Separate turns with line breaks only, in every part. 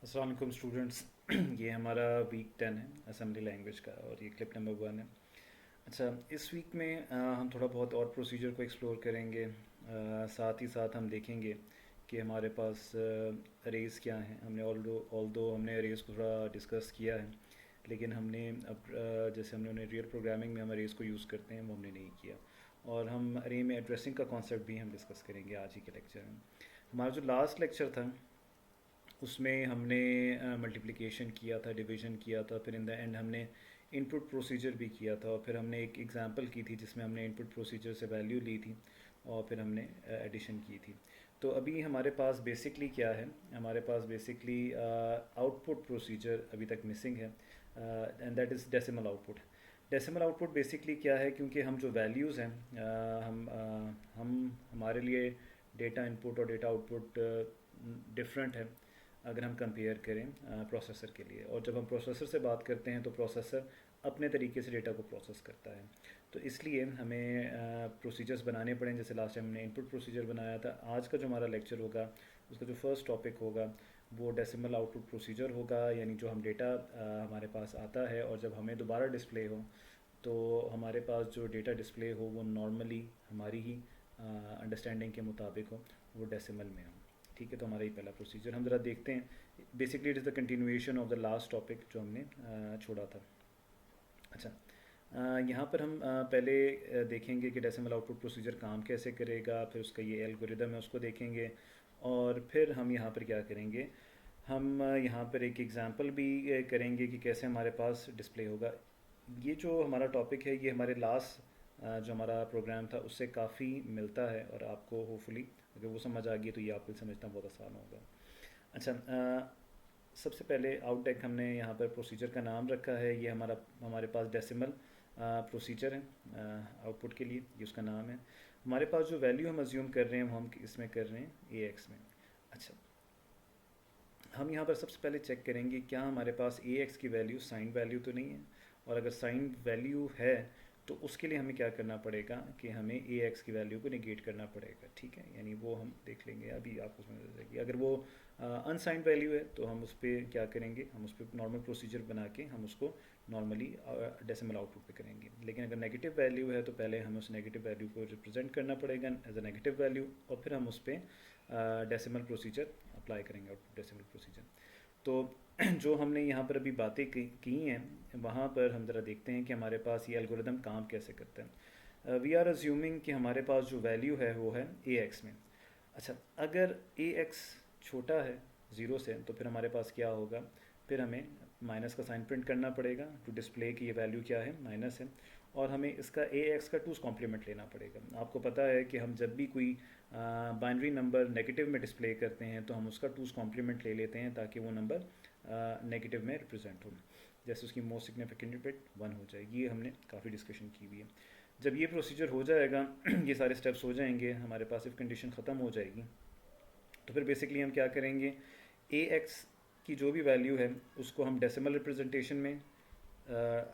अस्सलाम वालेकुम स्टूडेंट्स। ये हमारा वीक 10 है असेंबली लैंग्वेज का और ये क्लिप नंबर 1 है। अच्छा, इस वीक में हम थोड़ा बहुत और प्रोसीजर को एक्सप्लोर करेंगे। साथ ही साथ हम देखेंगे कि हमारे पास अरेज क्या हैं। हमने ऑल्दो हमने अरेज को थोड़ा डिस्कस किया है, लेकिन हमने अब जैसे हमने उन्हें रियल प्रोग्रामिंग में हम अरेज को यूज़ करते हैं वो हमने नहीं किया। और हम अरे में एड्रेसिंग का कॉन्सेप्ट भी हम डिस्कस करेंगे आज ही के लेक्चर में। हमारा जो लास्ट लेक्चर था उसमें हमने मल्टीप्लिकेशन किया था, डिवीजन किया था, फिर इन द एंड हमने इनपुट प्रोसीजर भी किया था और फिर हमने एक एग्जांपल की थी जिसमें हमने इनपुट प्रोसीजर से वैल्यू ली थी और फिर हमने एडिशन की थी। तो अभी हमारे पास बेसिकली क्या है, हमारे पास बेसिकली आउटपुट प्रोसीजर अभी तक मिसिंग है, and that is decimal output. Decimal output basically क्या है, क्योंकि हम जो वैल्यूज़ हैं हम हमारे लिए डेटा इनपुट और डेटा आउटपुट डिफरेंट है अगर हम कंपेयर करें प्रोसेसर के लिए। और जब हम प्रोसेसर से बात करते हैं तो प्रोसेसर अपने तरीके से डेटा को प्रोसेस करता है। तो इसलिए हमें प्रोसीजर्स बनाने पड़ें। जैसे लास्ट टाइम हमने इनपुट प्रोसीजर बनाया था, आज का जो हमारा लेक्चर होगा उसका जो फर्स्ट टॉपिक होगा वो डेसिमल आउटपुट प्रोसीजर होगा। यानी जो हम डेटा हमारे पास आता है और जब हमें दोबारा डिस्प्ले हो तो हमारे पास जो डेटा डिस्प्ले हो वो नॉर्मली हमारी ही अंडरस्टैंडिंग के मुताबिक हो, वो डेसिमल में हो। ठीक है, तो हमारा ये पहला प्रोसीजर हम ज़रा देखते हैं। Basically it is the continuation of the last topic जो हमने छोड़ा था। अच्छा, यहाँ पर हम पहले देखेंगे कि डेसिमल आउटपुट प्रोसीजर काम कैसे करेगा, फिर उसका ये एल्गोरिदम है उसको देखेंगे, और फिर हम यहाँ पर क्या करेंगे, हम यहाँ पर एक एग्ज़ाम्पल भी करेंगे कि कैसे हमारे पास डिस्प्ले होगा। ये जो हमारा टॉपिक है ये हमारे लास्ट जो हमारा प्रोग्राम था उससे काफ़ी मिलता है और आपको होपफुली अगर वो समझ आ गई तो ये आपको समझना बहुत आसान होगा। अच्छा, सबसे पहले आउटडेक हमने यहाँ पर प्रोसीजर का नाम रखा है। ये हमारे पास डेसिमल प्रोसीजर है आउटपुट के लिए, ये उसका नाम है। हमारे पास जो वैल्यू हम अज्यूम कर रहे हैं वो हम इसमें कर रहे हैं ए एक्स में। अच्छा, हम यहाँ पर सबसे पहले चेक करेंगे क्या हमारे पास ए एक्स की वैल्यू साइन वैल्यू तो नहीं है, और अगर साइन वैल्यू है तो उसके लिए हमें क्या करना पड़ेगा कि हमें ए एक्स की वैल्यू को निगेट करना पड़ेगा। ठीक है, यानी वो हम देख लेंगे, अभी आपको समझ आ जाएगी। अगर वो अनसाइन वैल्यू है तो हम उस पर क्या करेंगे, हम उस पर नॉर्मल प्रोसीजर बना के हम उसको नॉर्मली डेसिमल आउटपुट पे करेंगे। लेकिन अगर नेगेटिव वैल्यू है तो पहले हमें उस नेगेटिव वैल्यू को रिप्रेजेंट करना पड़ेगा एज अ नेगेटिव वैल्यू, और फिर हम उस पर डेसिमल प्रोसीजर अप्लाई करेंगे, आउटपुट डेसिमल प्रोसीजर। तो जो हमने यहाँ पर अभी बातें की हैं वहाँ पर हम ज़रा देखते हैं कि हमारे पास ये एल्गोरिदम काम कैसे करता है। वी आर अज्यूमिंग कि हमारे पास जो वैल्यू है वो है ए एक्स में। अच्छा, अगर ए एक्स छोटा है ज़ीरो से तो फिर हमारे पास क्या होगा, फिर हमें माइनस का साइन प्रिंट करना पड़ेगा टू डिस्प्ले कि ये वैल्यू क्या है, माइनस है। और हमें इसका ए एक्स का टूस कॉम्प्लीमेंट लेना पड़ेगा। आपको पता है कि हम जब भी कोई बाइनरी नंबर नेगेटिव में डिस्प्ले करते हैं तो हम उसका टूस कॉम्प्लीमेंट ले लेते हैं ताकि वो नंबर नेगेटिव में रिप्रेजेंट हो। जैसे उसकी मोस्ट सिग्निफिकेंट बिट 1 हो जाएगी। ये हमने काफ़ी डिस्कशन की हुई है। जब ये प्रोसीजर हो जाएगा ये सारे स्टेप्स हो जाएंगे, हमारे पास इफ़ कंडीशन ख़त्म हो जाएगी, तो फिर बेसिकली हम क्या करेंगे, ए एक्स की जो भी वैल्यू है उसको हम डेसिमल रिप्रेजेंटेशन में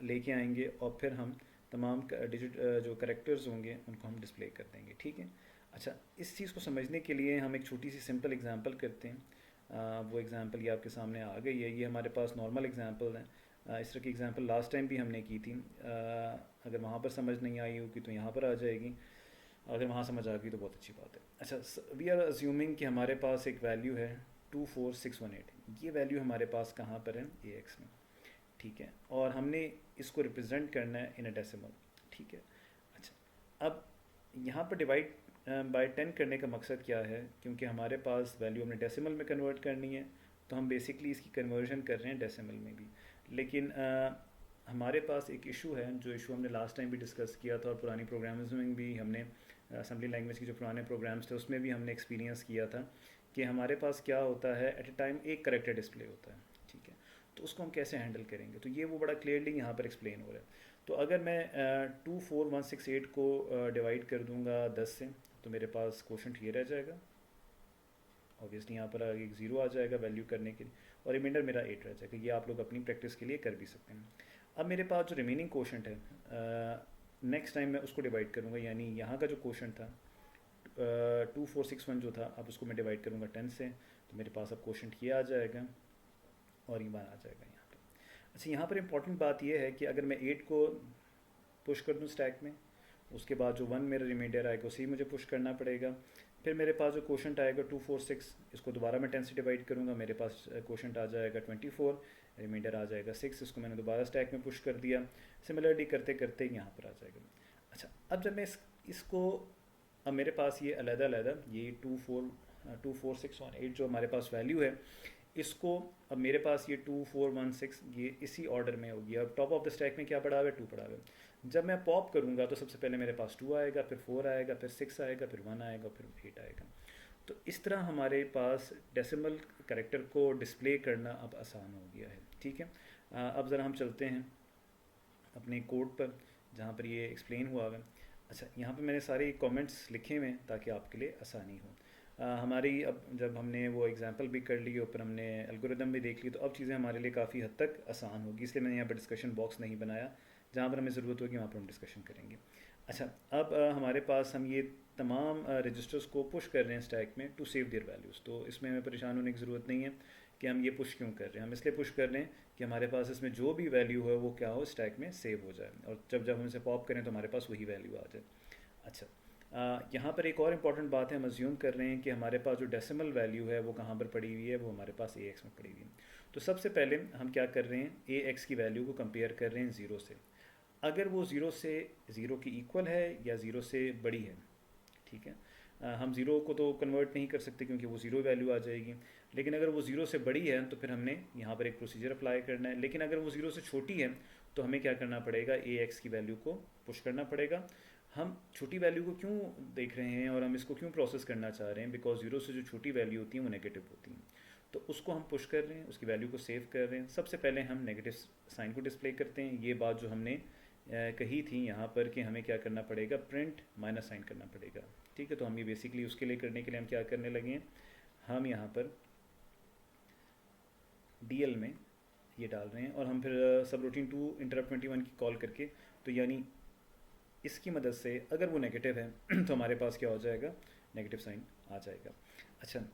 लेके आएंगे और फिर हम तमाम डिजिट जो करेक्टर्स होंगे उनको हम डिस्प्ले कर देंगे। ठीक है। अच्छा, इस चीज़ को समझने के लिए हम एक छोटी सी सिंपल एग्जांपल करते हैं। वो एग्जांपल ये आपके सामने आ गई है। ये हमारे पास नॉर्मल एग्जांपल है। इस तरह की एग्जांपल लास्ट टाइम भी हमने की थी। अगर वहाँ पर समझ नहीं आई होगी तो यहाँ पर आ जाएगी, अगर वहाँ समझ आ गई तो बहुत अच्छी बात है। अच्छा, वी आर अज्यूमिंग कि हमारे पास एक वैल्यू है 24618। ये वैल्यू हमारे पास कहाँ पर है, ए एक्स में। ठीक है, और हमने इसको रिप्रेजेंट करना है इन अ डेसिमल। ठीक है। अच्छा, अब यहाँ पर डिवाइड बाय 10 करने का मकसद क्या है, क्योंकि हमारे पास वैल्यू हमने डेसिमल में कन्वर्ट करनी है तो हम बेसिकली इसकी कन्वर्जन कर रहे हैं डेसिमल में भी। लेकिन हमारे पास एक इशू है, जो इशू हमने लास्ट टाइम भी डिस्कस किया था और पुरानी प्रोग्राम्स में भी हमने असेंबली लैंग्वेज के जो पुराने प्रोग्राम्स थे उसमें भी हमने एक्सपीरियंस किया था कि हमारे पास क्या होता है, एट ए टाइम एक करेक्टर डिस्प्ले होता है। ठीक है, तो उसको हम कैसे हैंडल करेंगे, तो ये वो बड़ा क्लियरली यहाँ पर एक्सप्लेन हो रहा है। तो अगर मैं 24168 को डिवाइड कर दूंगा 10 से तो मेरे पास क्वोशंट ये रह जाएगा। ऑब्वियसली यहाँ पर एक ज़ीरो आ जाएगा वैल्यू करने के लिए, और रिमाइंडर मेरा 8 रह जाएगा। ये आप लोग अपनी प्रैक्टिस के लिए कर भी सकते हैं। अब मेरे पास जो रिमेनिंग क्वोशंट है, नेक्स्ट टाइम मैं उसको डिवाइड करूँगा। यानी यहाँ का जो क्वोशंट था 2461 जो था, अब उसको मैं डिवाइड करूँगा 10 से, तो मेरे पास अब क्वोशंट ये आ जाएगा और ये 1 आ जाएगा यहाँ पर। अच्छा, यहाँ पर इंपॉर्टेंट बात ये है कि अगर मैं 8 को पुश कर दूँ स्टैक में, उसके बाद जो 1 मेरा रिमाइंडर आएगा उसी मुझे पुश करना पड़ेगा। फिर मेरे पास जो क्वोशंट आएगा 2 4 6, इसको दोबारा मैं 10 से डिवाइड करूँगा, मेरे पास क्वोशंट आ जाएगा 24, रिमाइंडर आ जाएगा 6, इसको मैंने दोबारा स्टैक में पुश कर दिया। सिमिलरली करते करते यहाँ पर आ जाएगा। अच्छा, अब जब मैं इसको, अब मेरे पास ये अलग-अलग ये 2 4 6 1 8 जो हमारे पास वैल्यू है, इसको अब मेरे पास ये 2 4 1 6 ये इसी ऑर्डर में होगी। अब टॉप ऑफ द स्टैक में क्या पड़ा हुआ है, 2 पड़ा हुआ है। जब मैं पॉप करूँगा तो सबसे पहले मेरे पास 2 आएगा, फिर 4 आएगा, फिर 6 आएगा, फिर 1 आएगा, फिर 8 आएगा। तो इस तरह हमारे पास डेसिमल कैरेक्टर को डिस्प्ले करना अब आसान हो गया है। ठीक है, अब ज़रा हम चलते हैं अपने कोड पर जहाँ पर ये एक्सप्लेन हुआ है। अच्छा, यहाँ पे मैंने सारे कमेंट्स लिखे हुए हैं ताकि आपके लिए आसानी हो। हमारी अब जब हमने वो एग्जांपल भी कर ली, ऊपर हमने एल्गोरिदम भी देख ली, तो अब चीज़ें हमारे लिए काफ़ी हद तक आसान होगी। इसलिए मैंने यहाँ पर डिस्कशन बॉक्स नहीं बनाया, जहाँ पर हमें ज़रूरत होगी वहाँ पर हम डिस्कशन करेंगे। अच्छा, अब हमारे पास हम ये तमाम रजिस्टर्स को पुश कर रहे हैं स्टैक में टू सेव देयर वैल्यूज़। तो इसमें हमें परेशान होने की ज़रूरत नहीं है कि हम ये पुश क्यों कर रहे हैं। हम इसलिए पुश कर रहे हैं कि हमारे पास इसमें जो भी वैल्यू है वो क्या हो, स्टैक में सेव हो जाए, और जब जब हम इसे पॉप करें तो हमारे पास वही वैल्यू आ जाए। अच्छा, यहाँ पर एक और इम्पॉर्टेंट बात है, हम अज्यूम कर रहे हैं कि हमारे पास जो डेसिमल वैल्यू है वो कहाँ पर पड़ी हुई है, वो हमारे पास ए एक्स में पड़ी हुई है। तो सबसे पहले हम क्या कर रहे हैं, ए एक्स की वैल्यू को कंपेयर कर रहे हैं 0 से। अगर वो 0 की इक्वल है या 0 से बड़ी है, ठीक है, हम 0 को तो कन्वर्ट नहीं कर सकते क्योंकि वो 0 वैल्यू आ जाएगी, लेकिन अगर वो 0 से बड़ी है तो फिर हमने यहाँ पर एक प्रोसीजर अप्लाई करना है। लेकिन अगर वो 0 से छोटी है तो हमें क्या करना पड़ेगा, ए एक्स की वैल्यू को पुश करना पड़ेगा। हम छोटी वैल्यू को क्यों देख रहे हैं और हम इसको क्यों प्रोसेस करना चाह रहे हैं, बिकॉज 0 से जो छोटी वैल्यू होती है वो नेगेटिव होती हैं, तो उसको हम पुश कर रहे हैं, उसकी वैल्यू को सेव कर रहे हैं। सबसे पहले हम नेगेटिव साइन को डिस्प्ले करते हैं। ये बात जो हमने कही थी यहाँ पर कि हमें क्या करना पड़ेगा, प्रिंट माइनस साइन करना पड़ेगा। ठीक है, तो हम ये बेसिकली उसके लिए करने के लिए हम क्या करने लगे हैं, हम यहाँ पर DL में ये डाल रहे हैं और हम फिर सब रूटीन टू इंटरप्ट 21 की कॉल करके, तो यानी इसकी मदद से अगर वो नेगेटिव है तो हमारे पास क्या हो जाएगा, नेगेटिव साइन आ जाएगा। अच्छा,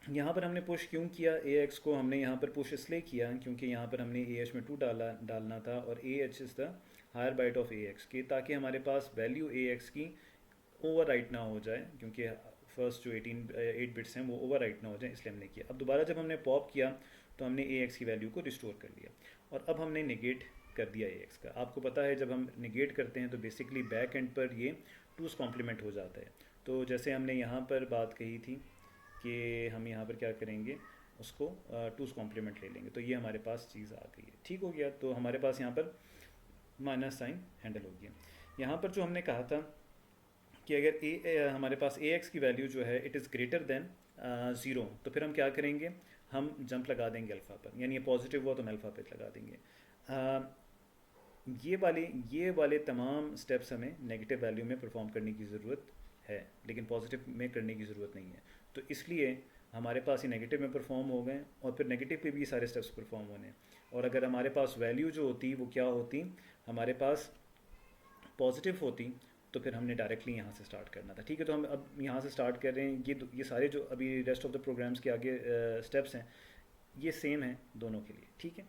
यहाँ पर हमने पुश क्यों किया ए एक्स को, हमने यहाँ पर पुश इसलिए किया क्योंकि यहाँ पर हमने ए एच में 2 डालना था और A H is the higher byte of A X की, ताकि हमारे पास वैल्यू ए एक्स की ओवर राइट ना हो जाए, क्योंकि फर्स्ट जो 8 बिट्स हैं वो ओवर राइट ना हो जाए, इसलिए हमने किया। अब दोबारा जब हमने पॉप किया तो हमने ए एक्स की वैल्यू को रिस्टोर कर लिया और अब हमने निगेट कर दिया ए एक्स का। आपको पता है जब हम निगेट करते हैं तो बेसिकली बैक एंड पर ये 2's कॉम्प्लीमेंट हो जाता है। तो जैसे हमने यहाँ पर बात कही थी कि हम यहाँ पर क्या करेंगे, उसको 2's कॉम्प्लीमेंट ले लेंगे, तो ये हमारे पास चीज़ आ गई है। ठीक हो गया, तो हमारे पास यहाँ पर माइनस साइन हैंडल हो गया। यहाँ पर जो हमने कहा था कि अगर हमारे पास ए एक्स की वैल्यू जो है इट इज़ ग्रेटर देन 0, तो फिर हम क्या करेंगे, हम जंप लगा देंगे अल्फ़ा पर, यानी ये पॉजिटिव हुआ तो हम अल्फ़ा पे लगा देंगे। ये वाले तमाम स्टेप्स हमें नेगेटिव वैल्यू में परफॉर्म करने की ज़रूरत है, लेकिन पॉजिटिव में करने की ज़रूरत नहीं है। तो इसलिए हमारे पास ये नेगेटिव में परफॉर्म हो गए और फिर नेगेटिव पे भी सारे स्टेप्स परफॉर्म होने। और अगर हमारे पास वैल्यू जो होती वो क्या होती, हमारे पास पॉजिटिव होती, तो फिर हमने डायरेक्टली यहाँ से स्टार्ट करना था। ठीक है, तो हम अब यहाँ से स्टार्ट कर रहे हैं। ये सारे जो अभी रेस्ट ऑफ द प्रोग्राम्स के आगे स्टेप्स हैं ये सेम हैं दोनों के लिए। ठीक है,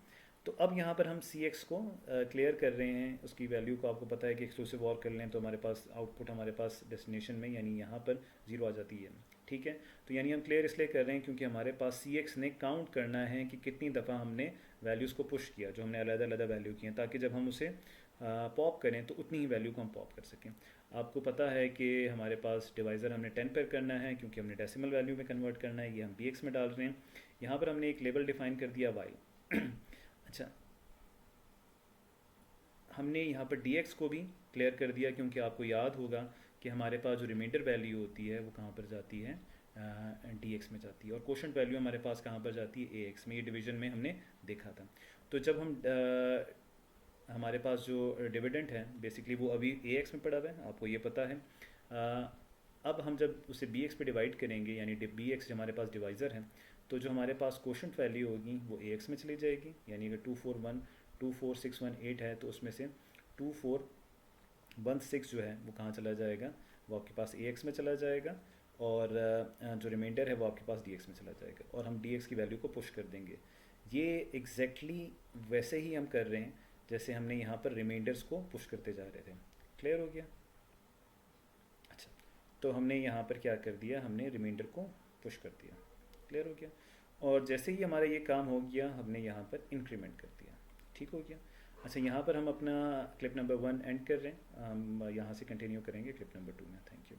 तो अब यहाँ पर हम सी एक्स को क्लियर कर रहे हैं, उसकी वैल्यू को आपको पता है कि एक्सक्लूसिव और कर लें तो हमारे पास आउटपुट हमारे पास डेस्टिनेशन में यानी यहाँ पर 0 आ जाती है। ठीक है, तो यानी हम क्लियर इसलिए कर रहे हैं क्योंकि हमारे पास सी एक्स ने काउंट करना है कि कितनी दफ़ा हमने वैल्यूज़ को पुश किया, जो हमने अलग वैल्यू किए हैं, ताकि जब हम उसे पॉप करें तो उतनी ही वैल्यू को हम पॉप कर सकें। आपको पता है कि हमारे पास डिवाइज़र हमने 10 पर करना है क्योंकि हमने डेसिमल वैल्यू में कन्वर्ट करना है, ये हम बी एक्स में डाल रहे हैं। यहाँ पर हमने एक लेबल डिफ़ाइन कर दिया वाइल। अच्छा, हमने यहाँ पर डी एक्स को भी क्लियर कर दिया क्योंकि आपको याद होगा कि हमारे पास जो रिमाइंडर वैल्यू होती है वो कहाँ पर जाती है, डी एक्स में जाती है, और क्वोशंट वैल्यू हमारे पास कहाँ पर जाती है, ए एक्स में। ये डिवीजन में हमने देखा था। तो जब हम हमारे पास जो डिविडेंड है बेसिकली वो अभी ए एक्स में पड़ा हुआ है, आपको ये पता है। अब हम जब उसे बी एक्स पे डिवाइड करेंगे, यानी बी एक्स जो हमारे पास डिवाइज़र है, तो जो हमारे पास क्वोशंट वैल्यू होगी वो ए एक्स में चली जाएगी। यानी अगर 2412461 है तो उसमें से 2416 जो है वो कहाँ चला जाएगा, वो आपके पास ए एक्स में चला जाएगा, और जो रिमाइंडर है वो आपके पास डी एक्स में चला जाएगा, और हम डी एक्स की वैल्यू को पुश कर देंगे। ये एग्जैक्टली वैसे ही हम कर रहे हैं जैसे हमने यहाँ पर रिमाइंडर्स को पुश करते जा रहे थे। क्लियर हो गया? अच्छा, तो हमने यहाँ पर क्या कर दिया, हमने रिमाइंडर को पुश कर दिया। क्लियर हो गया? और जैसे ही हमारा ये काम हो गया हमने यहाँ पर इंक्रीमेंट कर दिया। ठीक हो गया? अच्छा, यहाँ पर हम अपना क्लिप नंबर 1 एंड कर रहे हैं, हम यहाँ से कंटिन्यू करेंगे क्लिप नंबर 2 में। Thank you.